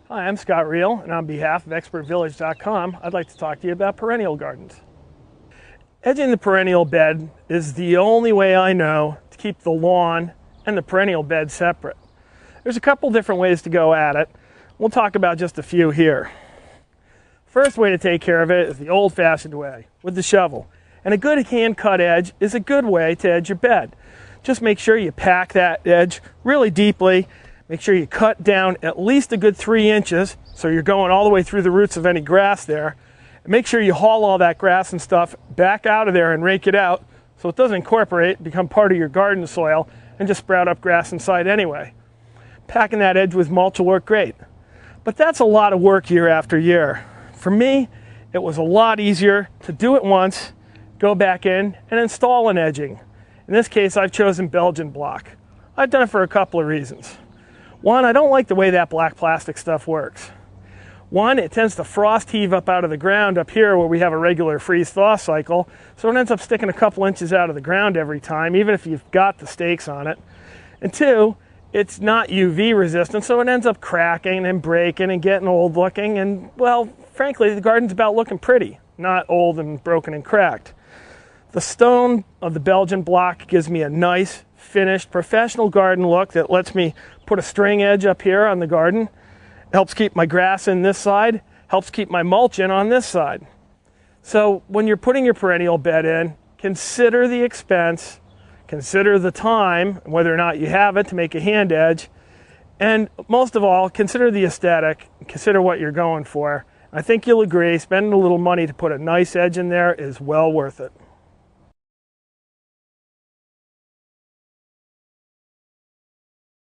Hi, I'm Scott Reel, and on behalf of ExpertVillage.com, I'd like to talk to you about perennial gardens. Edging the perennial bed is the only way I know to keep the lawn and the perennial bed separate. There's a couple different ways to go at it. We'll talk about just a few here. First way to take care of it is the old-fashioned way, with the shovel. And a good hand-cut edge is a good way to edge your bed. Just make sure you pack that edge really deeply. Make sure you cut down at least a good 3 inches, so you're going all the way through the roots of any grass there. And make sure you haul all that grass and stuff back out of there and rake it out so it doesn't incorporate, become part of your garden soil, and just sprout up grass inside anyway. Packing that edge with mulch will work great. But that's a lot of work year after year. For me, it was a lot easier to do it once, go back in, and install an edging. In this case, I've chosen Belgian block. I've done it for a couple of reasons. One, I don't like the way that black plastic stuff works. One, it tends to frost heave up out of the ground up here where we have a regular freeze-thaw cycle, so it ends up sticking a couple inches out of the ground every time, even if you've got the stakes on it. And two, it's not UV resistant, so it ends up cracking and breaking and getting old looking, and well, frankly, the garden's about looking pretty, not old and broken and cracked. The stone of the Belgian block gives me a nice, finished, professional garden look that lets me put a string edge up here on the garden. Helps keep my grass in this side, helps keep my mulch in on this side. So when you're putting your perennial bed in, consider the expense, consider the time, whether or not you have it to make a hand edge, and most of all, consider the aesthetic, consider what you're going for. I think you'll agree, spending a little money to put a nice edge in there is well worth it.